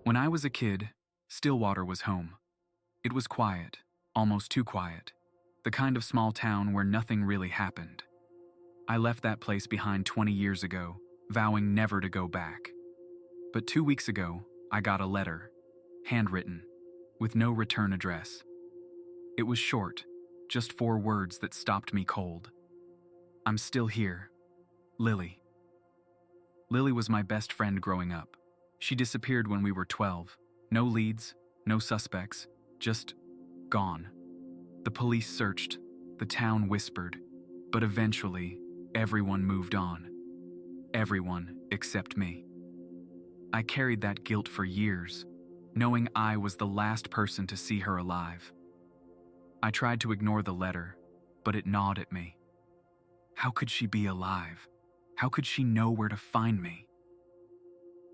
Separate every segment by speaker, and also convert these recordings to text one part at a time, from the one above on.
Speaker 1: When I was a kid, Stillwater was home. It was quiet, almost too quiet, the kind of small town where nothing really happened. I left that place behind 20 years ago, vowing never to go back. But 2 weeks ago, I got a letter, handwritten, with no return address. It was short, just 4 words that stopped me cold. I'm still here. Lily. Lily was my best friend growing up. She disappeared when we were 12. No leads, no suspects, just gone. The police searched, the town whispered, but eventually, everyone moved on. Everyone except me. I carried that guilt for years, knowing I was the last person to see her alive. I tried to ignore the letter, but it gnawed at me. How could she be alive? How could she know where to find me?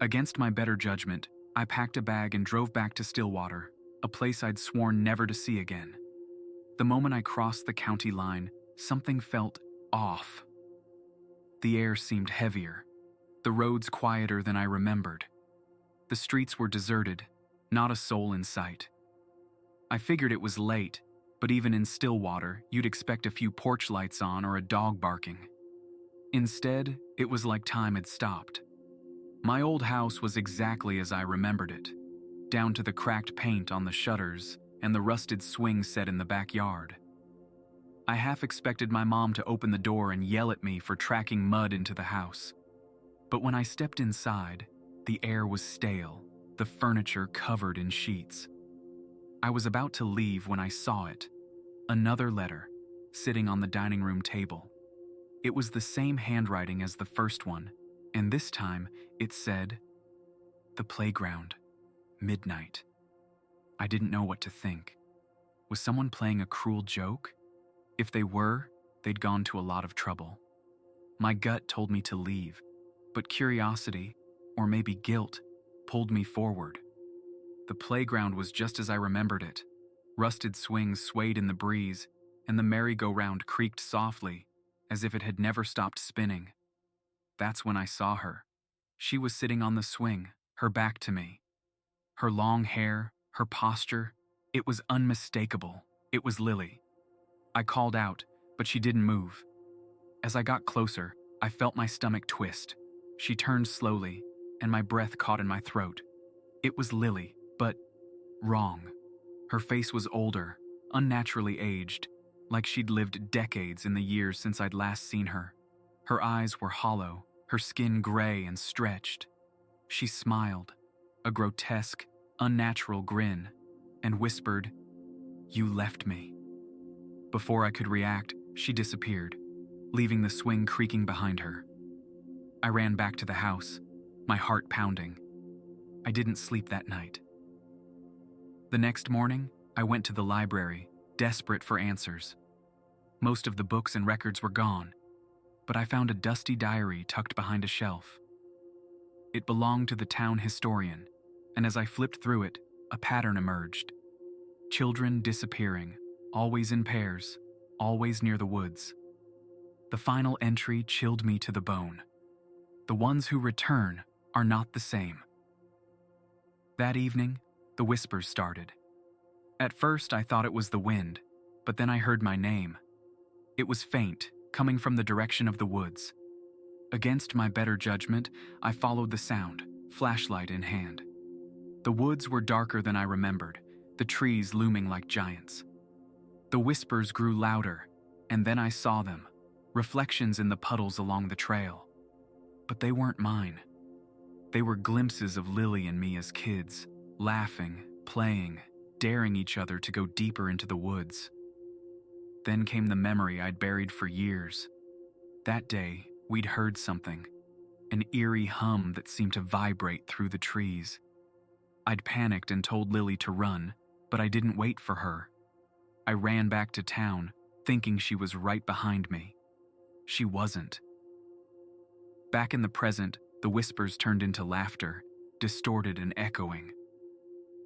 Speaker 1: Against my better judgment, I packed a bag and drove back to Stillwater, a place I'd sworn never to see again. The moment I crossed the county line, something felt off. The air seemed heavier, the roads quieter than I remembered. The streets were deserted, not a soul in sight. I figured it was late, but even in Stillwater, you'd expect a few porch lights on or a dog barking. Instead, it was like time had stopped. My old house was exactly as I remembered it, down to the cracked paint on the shutters and the rusted swing set in the backyard. I half expected my mom to open the door and yell at me for tracking mud into the house. But when I stepped inside, the air was stale, the furniture covered in sheets. I was about to leave when I saw it. Another letter, sitting on the dining room table. It was the same handwriting as the first one, and this time it said, "The playground, midnight." I didn't know what to think. Was someone playing a cruel joke? If they were, they'd gone to a lot of trouble. My gut told me to leave, but curiosity, or maybe guilt, pulled me forward. The playground was just as I remembered it. Rusted swings swayed in the breeze, and the merry-go-round creaked softly, as if it had never stopped spinning. That's when I saw her. She was sitting on the swing, her back to me. Her long hair, her posture, it was unmistakable. It was Lily. I called out, but she didn't move. As I got closer, I felt my stomach twist. She turned slowly, and my breath caught in my throat. It was Lily, but wrong. Her face was older, unnaturally aged, like she'd lived decades in the years since I'd last seen her. Her eyes were hollow, her skin gray and stretched. She smiled, a grotesque, unnatural grin, and whispered, "You left me." Before I could react, she disappeared, leaving the swing creaking behind her. I ran back to the house, my heart pounding. I didn't sleep that night. The next morning, I went to the library, desperate for answers. Most of the books and records were gone, but I found a dusty diary tucked behind a shelf. It belonged to the town historian, and as I flipped through it, a pattern emerged. Children disappearing, always in pairs, always near the woods. The final entry chilled me to the bone. The ones who return are not the same. That evening, the whispers started. At first, I thought it was the wind, but then I heard my name. It was faint, coming from the direction of the woods. Against my better judgment, I followed the sound, flashlight in hand. The woods were darker than I remembered, the trees looming like giants. The whispers grew louder, and then I saw them, reflections in the puddles along the trail. But they weren't mine. They were glimpses of Lily and me as kids, laughing, playing, daring each other to go deeper into the woods. Then came the memory I'd buried for years. That day, we'd heard something, an eerie hum that seemed to vibrate through the trees. I'd panicked and told Lily to run, but I didn't wait for her. I ran back to town, thinking she was right behind me. She wasn't. Back in the present, the whispers turned into laughter, distorted and echoing.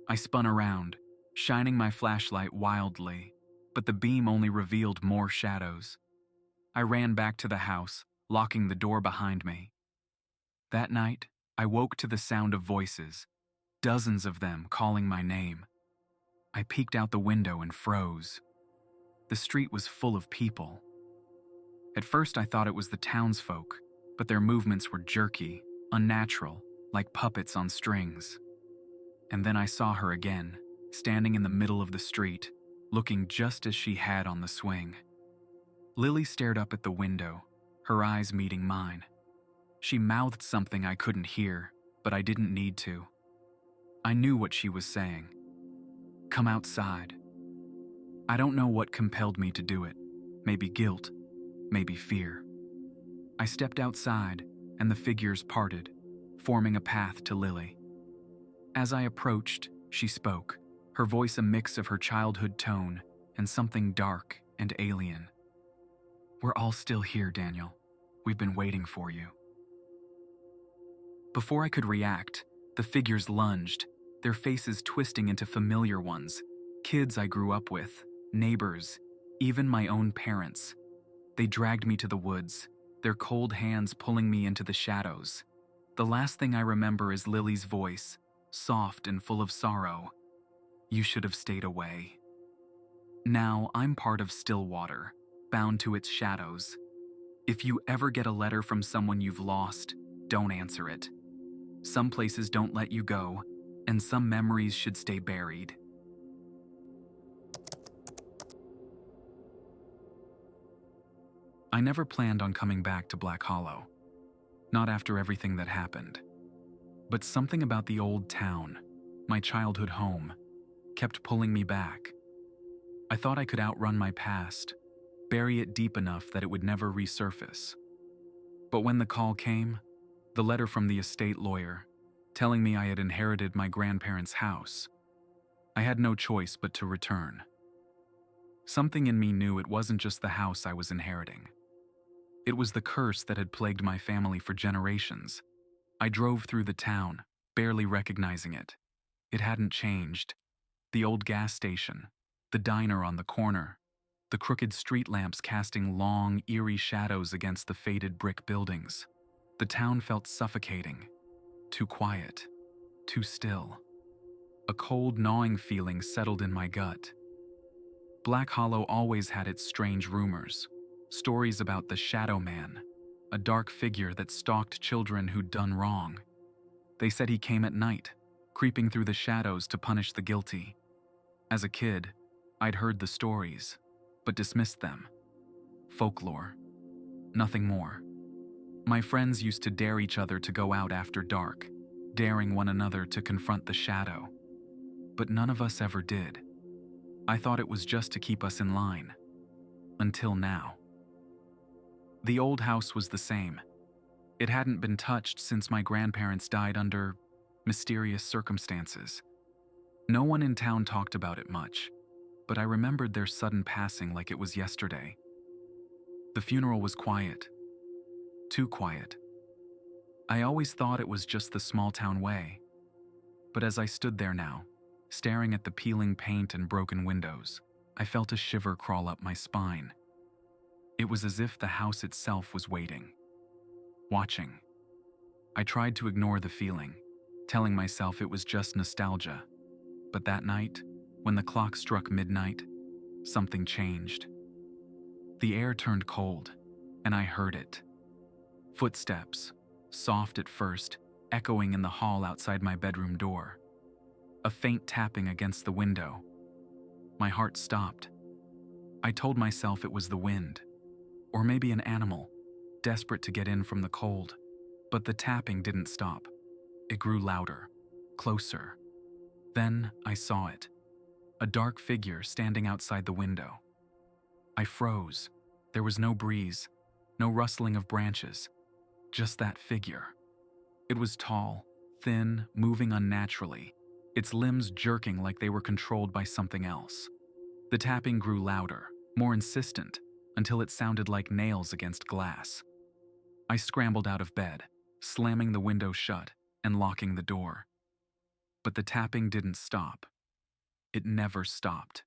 Speaker 1: I spun around, shining my flashlight wildly, but the beam only revealed more shadows. I ran back to the house, locking the door behind me. That night, I woke to the sound of voices, dozens of them calling my name. I peeked out the window and froze. The street was full of people. At first I thought it was the townsfolk, but their movements were jerky, unnatural, like puppets on strings. And then I saw her again, standing in the middle of the street, looking just as she had on the swing. Lily stared up at the window, her eyes meeting mine. She mouthed something I couldn't hear, but I didn't need to. I knew what she was saying. Come outside. I don't know what compelled me to do it. Maybe guilt, maybe fear. I stepped outside, and the figures parted, forming a path to Lily. As I approached, she spoke, her voice a mix of her childhood tone and something dark and alien. We're all still here, Daniel. We've been waiting for you. Before I could react, the figures lunged, their faces twisting into familiar ones, kids I grew up with, neighbors, even my own parents. They dragged me to the woods, their cold hands pulling me into the shadows. The last thing I remember is Lily's voice, soft and full of sorrow. You should have stayed away. Now I'm part of Stillwater, bound to its shadows. If you ever get a letter from someone you've lost, don't answer it. Some places don't let you go, and some memories should stay buried. I never planned on coming back to Black Hollow. Not after everything that happened. But something about the old town, my childhood home, kept pulling me back. I thought I could outrun my past, bury it deep enough that it would never resurface. But when the call came, the letter from the estate lawyer, telling me I had inherited my grandparents' house, I had no choice but to return. Something in me knew it wasn't just the house I was inheriting. It was the curse that had plagued my family for generations. I drove through the town, barely recognizing it. It hadn't changed. The old gas station, the diner on the corner, the crooked street lamps casting long, eerie shadows against the faded brick buildings. The town felt suffocating, too quiet, too still. A cold, gnawing feeling settled in my gut. Black Hollow always had its strange rumors, stories about the Shadow Man, a dark figure that stalked children who'd done wrong. They said he came at night, creeping through the shadows to punish the guilty. As a kid, I'd heard the stories, but dismissed them. Folklore. Nothing more. My friends used to dare each other to go out after dark, daring one another to confront the shadow. But none of us ever did. I thought it was just to keep us in line. Until now. The old house was the same. It hadn't been touched since my grandparents died under mysterious circumstances. No one in town talked about it much, but I remembered their sudden passing like it was yesterday. The funeral was quiet. Too quiet. I always thought it was just the small-town way. But as I stood there now, staring at the peeling paint and broken windows, I felt a shiver crawl up my spine. It was as if the house itself was waiting, watching. I tried to ignore the feeling, telling myself it was just nostalgia. But that night, when the clock struck midnight, something changed. The air turned cold, and I heard it. Footsteps, soft at first, echoing in the hall outside my bedroom door. A faint tapping against the window. My heart stopped. I told myself it was the wind, or maybe an animal, desperate to get in from the cold. But the tapping didn't stop. It grew louder, closer. Then I saw it. A dark figure standing outside the window. I froze. There was no breeze, no rustling of branches, just that figure. It was tall, thin, moving unnaturally, its limbs jerking like they were controlled by something else. The tapping grew louder, more insistent, until it sounded like nails against glass. I scrambled out of bed, slamming the window shut and locking the door. But the tapping didn't stop. It never stopped.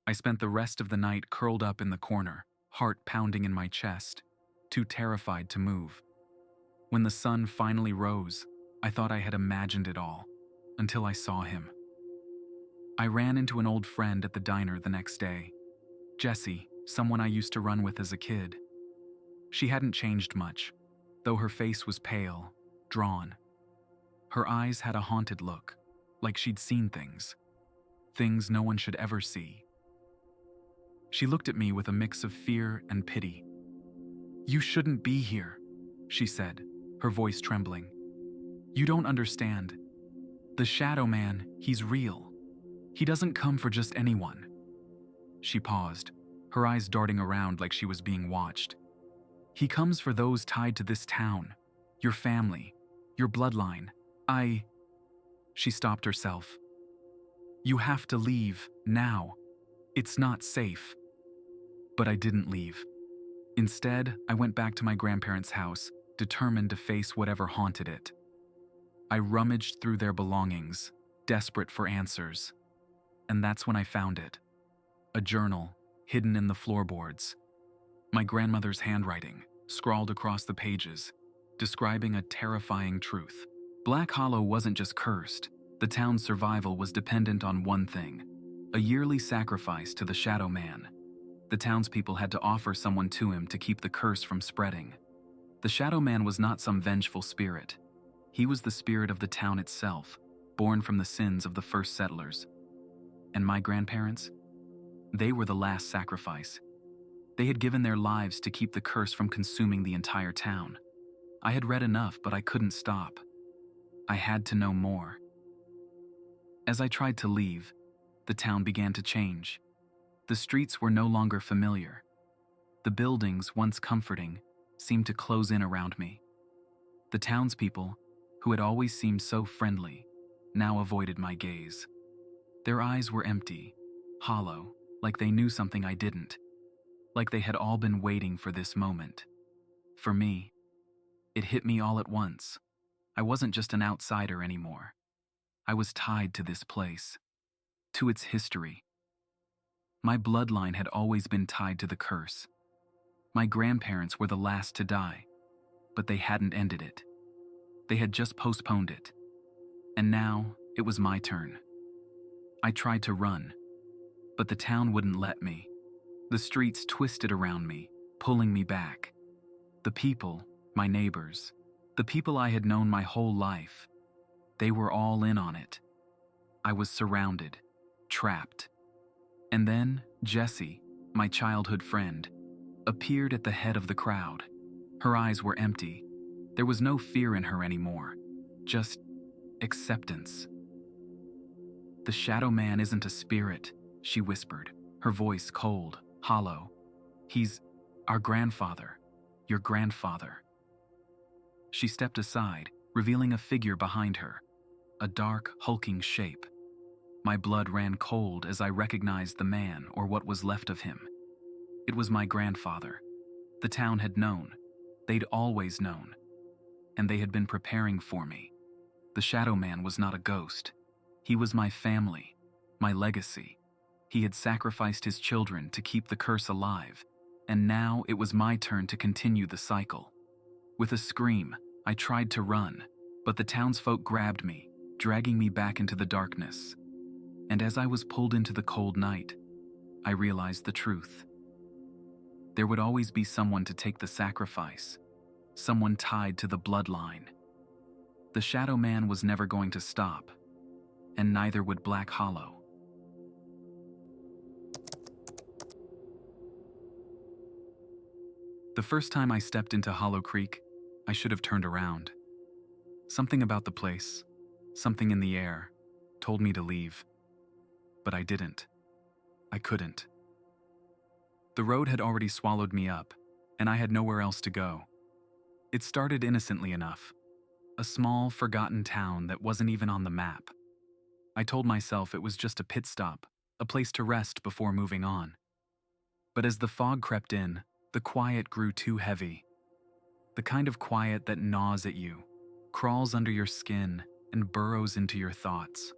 Speaker 1: I spent the rest of the night curled up in the corner, heart pounding in my chest, too terrified to move. When the sun finally rose, I thought I had imagined it all, until I saw him. I ran into an old friend at the diner the next day. Jessie, someone I used to run with as a kid. She hadn't changed much, though her face was pale, drawn. Her eyes had a haunted look, like she'd seen things no one should ever see. She looked at me with a mix of fear and pity. "You shouldn't be here," she said, her voice trembling. "You don't understand. The Shadow Man, he's real. He doesn't come for just anyone." She paused, her eyes darting around like she was being watched. "He comes for those tied to this town, your family, your bloodline. She stopped herself. "You have to leave, now. It's not safe." But I didn't leave. Instead, I went back to my grandparents' house, determined to face whatever haunted it. I rummaged through their belongings, desperate for answers. And that's when I found it. A journal, hidden in the floorboards. My grandmother's handwriting, scrawled across the pages, describing a terrifying truth. Black Hollow wasn't just cursed. The town's survival was dependent on one thing: a yearly sacrifice to the Shadow Man. The townspeople had to offer someone to him to keep the curse from spreading. The Shadow Man was not some vengeful spirit. He was the spirit of the town itself, born from the sins of the first settlers. And my grandparents? They were the last sacrifice. They had given their lives to keep the curse from consuming the entire town. I had read enough, but I couldn't stop. I had to know more. As I tried to leave, the town began to change. The streets were no longer familiar. The buildings, once comforting, seemed to close in around me. The townspeople, who had always seemed so friendly, now avoided my gaze. Their eyes were empty, hollow, like they knew something I didn't, like they had all been waiting for this moment. For me, it hit me all at once. I wasn't just an outsider anymore. I was tied to this place, to its history. My bloodline had always been tied to the curse. My grandparents were the last to die, but they hadn't ended it. They had just postponed it. And now, it was my turn. I tried to run, but the town wouldn't let me. The streets twisted around me, pulling me back. The people, my neighbors, the people I had known my whole life, they were all in on it. I was surrounded, trapped. And then Jessie, my childhood friend, appeared at the head of the crowd. Her eyes were empty. There was no fear in her anymore, just acceptance. "The Shadow Man isn't a spirit," she whispered, her voice cold, hollow. "He's our grandfather, your grandfather." She stepped aside, revealing a figure behind her, a dark, hulking shape. My blood ran cold as I recognized the man, or what was left of him. It was my grandfather. The town had known. They'd always known. And they had been preparing for me. The Shadow Man was not a ghost. He was my family, my legacy. He had sacrificed his children to keep the curse alive, and now it was my turn to continue the cycle. With a scream, I tried to run, but the townsfolk grabbed me, dragging me back into the darkness. And as I was pulled into the cold night, I realized the truth. There would always be someone to take the sacrifice, someone tied to the bloodline. The Shadow Man was never going to stop, and neither would Black Hollow. The first time I stepped into Hollow Creek, I should have turned around. Something about the place, something in the air, told me to leave. But I didn't. I couldn't. The road had already swallowed me up, and I had nowhere else to go. It started innocently enough. A small, forgotten town that wasn't even on the map. I told myself it was just a pit stop, a place to rest before moving on. But as the fog crept in, the quiet grew too heavy. The kind of quiet that gnaws at you, crawls under your skin, and burrows into your thoughts.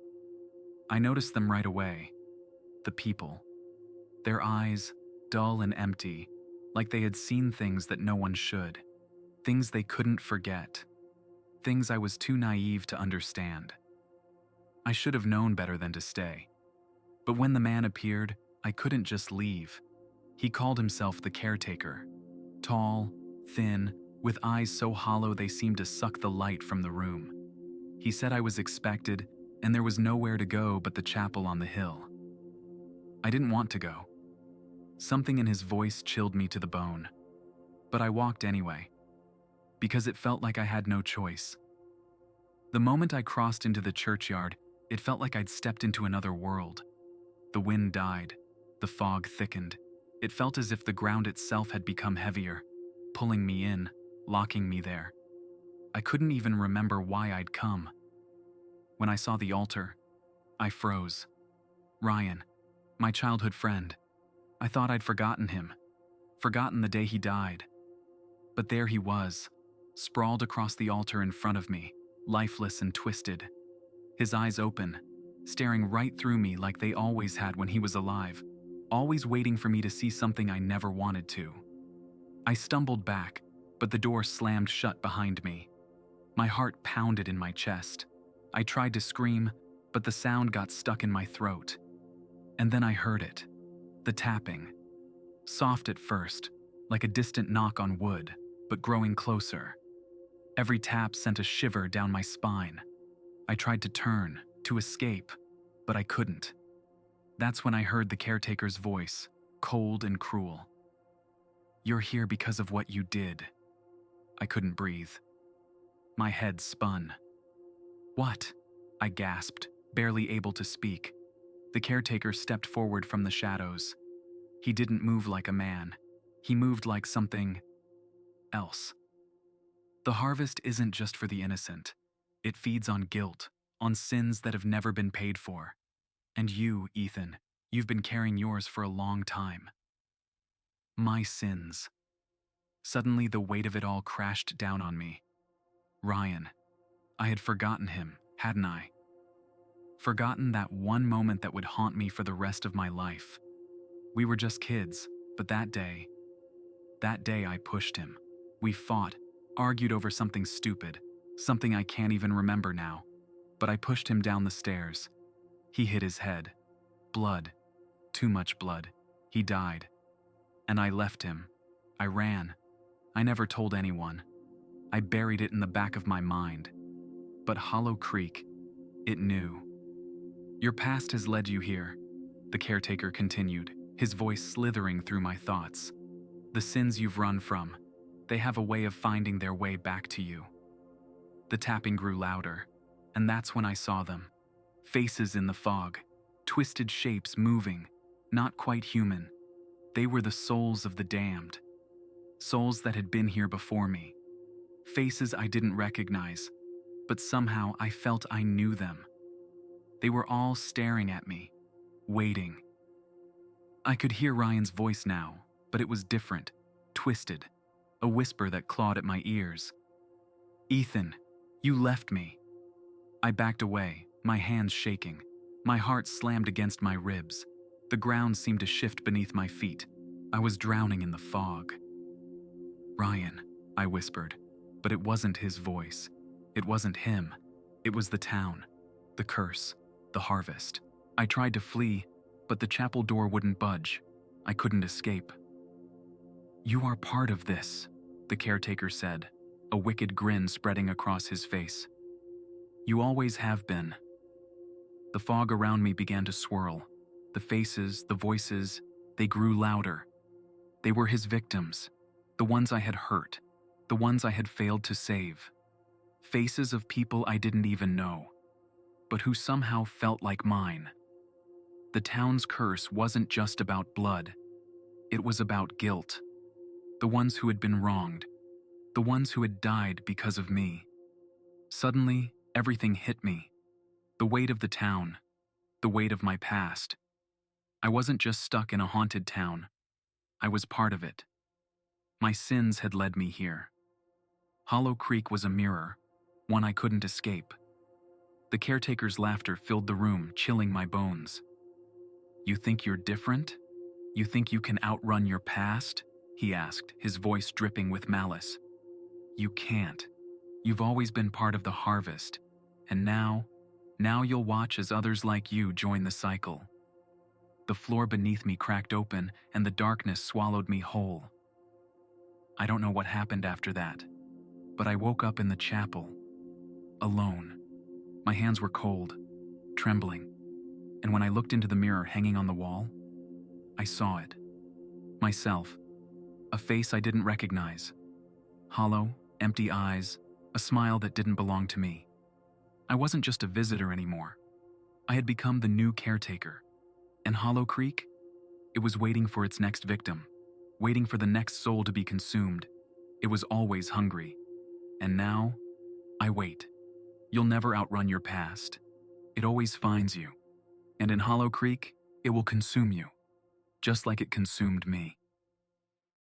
Speaker 1: I noticed them right away. The people. Their eyes, dull and empty, like they had seen things that no one should. Things they couldn't forget. Things I was too naive to understand. I should have known better than to stay. But when the man appeared, I couldn't just leave. He called himself the caretaker. Tall, thin, with eyes so hollow they seemed to suck the light from the room. He said I was expected, and there was nowhere to go but the chapel on the hill. I didn't want to go. Something in his voice chilled me to the bone. But I walked anyway, because it felt like I had no choice. The moment I crossed into the churchyard, it felt like I'd stepped into another world. The wind died, the fog thickened. It felt as if the ground itself had become heavier, pulling me in, locking me there. I couldn't even remember why I'd come. When I saw the altar, I froze. Ryan, my childhood friend. I thought I'd forgotten him, forgotten the day he died. But there he was, sprawled across the altar in front of me, lifeless and twisted. His eyes open, staring right through me like they always had when he was alive, always waiting for me to see something I never wanted to. I stumbled back, but the door slammed shut behind me. My heart pounded in my chest. I tried to scream, but the sound got stuck in my throat. And then I heard it, the tapping. Soft at first, like a distant knock on wood, but growing closer. Every tap sent a shiver down my spine. I tried to turn, to escape, but I couldn't. That's when I heard the caretaker's voice, cold and cruel. "You're here because of what you did." I couldn't breathe. My head spun. "What?" I gasped, barely able to speak. The caretaker stepped forward from the shadows. He didn't move like a man. He moved like something else. The harvest isn't just for the innocent. It feeds on guilt, on sins that have never been paid for. And you, Ethan, you've been carrying yours for a long time. My sins. Suddenly, the weight of it all crashed down on me. Ryan. I had forgotten him, hadn't I? Forgotten that one moment that would haunt me for the rest of my life. We were just kids, but that day I pushed him. We fought, argued over something stupid, something I can't even remember now. But I pushed him down the stairs. He hit his head. Blood. Too much blood. He died. And I left him. I ran. I never told anyone. I buried it in the back of my mind. But Hollow Creek, it knew. Your past has led you here, the caretaker continued, his voice slithering through my thoughts. The sins you've run from, they have a way of finding their way back to you. The tapping grew louder, and that's when I saw them. Faces in the fog, twisted shapes moving, not quite human. They were the souls of the damned. Souls that had been here before me. Faces I didn't recognize, but somehow I felt I knew them. They were all staring at me, waiting. I could hear Ryan's voice now, but it was different, twisted, a whisper that clawed at my ears. "Ethan, you left me." I backed away, my hands shaking. My heart slammed against my ribs. The ground seemed to shift beneath my feet. I was drowning in the fog. "Ryan," I whispered, but it wasn't his voice. It wasn't him. It was the town, the curse, the harvest. I tried to flee, but the chapel door wouldn't budge. I couldn't escape. "You are part of this," the caretaker said, a wicked grin spreading across his face. "You always have been." The fog around me began to swirl. The faces, the voices, they grew louder. They were his victims, the ones I had hurt, the ones I had failed to save. Faces of people I didn't even know, but who somehow felt like mine. The town's curse wasn't just about blood. It was about guilt. The ones who had been wronged. The ones who had died because of me. Suddenly, everything hit me. The weight of the town. The weight of my past. I wasn't just stuck in a haunted town. I was part of it. My sins had led me here. Hollow Creek was a mirror, one I couldn't escape. The caretaker's laughter filled the room, chilling my bones. "You think you're different? You think you can outrun your past?" he asked, his voice dripping with malice. "You can't. You've always been part of the harvest, and now Now you'll watch as others like you join the cycle. The floor beneath me cracked open and the darkness swallowed me whole. I don't know what happened after that, but I woke up in the chapel, alone. My hands were cold, trembling, and when I looked into the mirror hanging on the wall, I saw it. Myself, a face I didn't recognize. Hollow, empty eyes, a smile that didn't belong to me. I wasn't just a visitor anymore. I had become the new caretaker. And Hollow Creek? It was waiting for its next victim, waiting for the next soul to be consumed. It was always hungry. And now, I wait. You'll never outrun your past. It always finds you. And in Hollow Creek, it will consume you, just like it consumed me.